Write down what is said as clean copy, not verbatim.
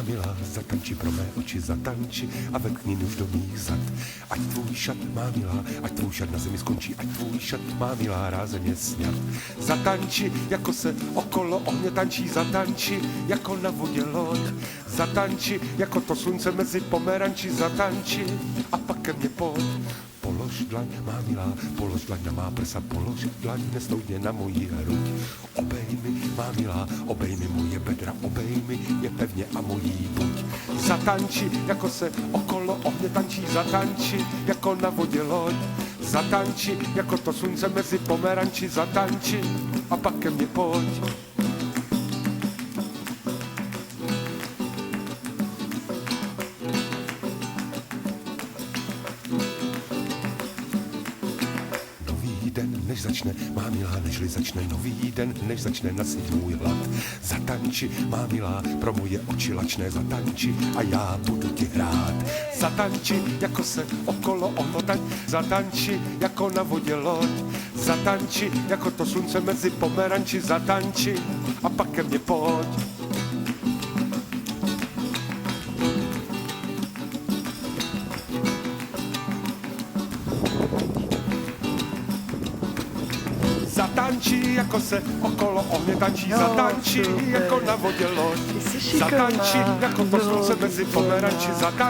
má milá, zatanči pro mé oči, zatanči a vetkni nůž do mých zad. Ať tvůj šat, má milá, ať tvůj šat na zemi skončí, ať tvůj šat, má milá, rázem je sňat. Zatanči, jako se okolo ohně tančí, zatanči, jako na vodě loď. Zatanči, jako to slunce mezi pomeranči, zatanči a pak ke mně pojď. Polož dlaň, má milá, polož dlaň na má prsa, polož dlaň nesnoudně na moji hruď. Obej mi, má milá, obej mi moje bedra, obej mi je pevně a mojí buď. Zatanči, jako se okolo ohně tančí, zatanči, jako na vodě loď. Zatanči, jako to slunce mezi pomeranči, zatanči a pak ke mně pojď. Den, než začne, má milá, nežli začne nový den, než začne nasyt můj hlad. Zatanči, má milá, pro moje oči lačné, zatanči a já budu ti hrát. Zatanči, jako se okolo ohnotaň, zatanči, jako na vodě loď. Zatanči, jako to slunce mezi pomeranči, zatanči a pak ke mně pojď. Zatančí, jako se okolo ohně tančí, zatančí, jako na vodě loď. Zatančí, jako to slunce mezi pomeranči, zatančí.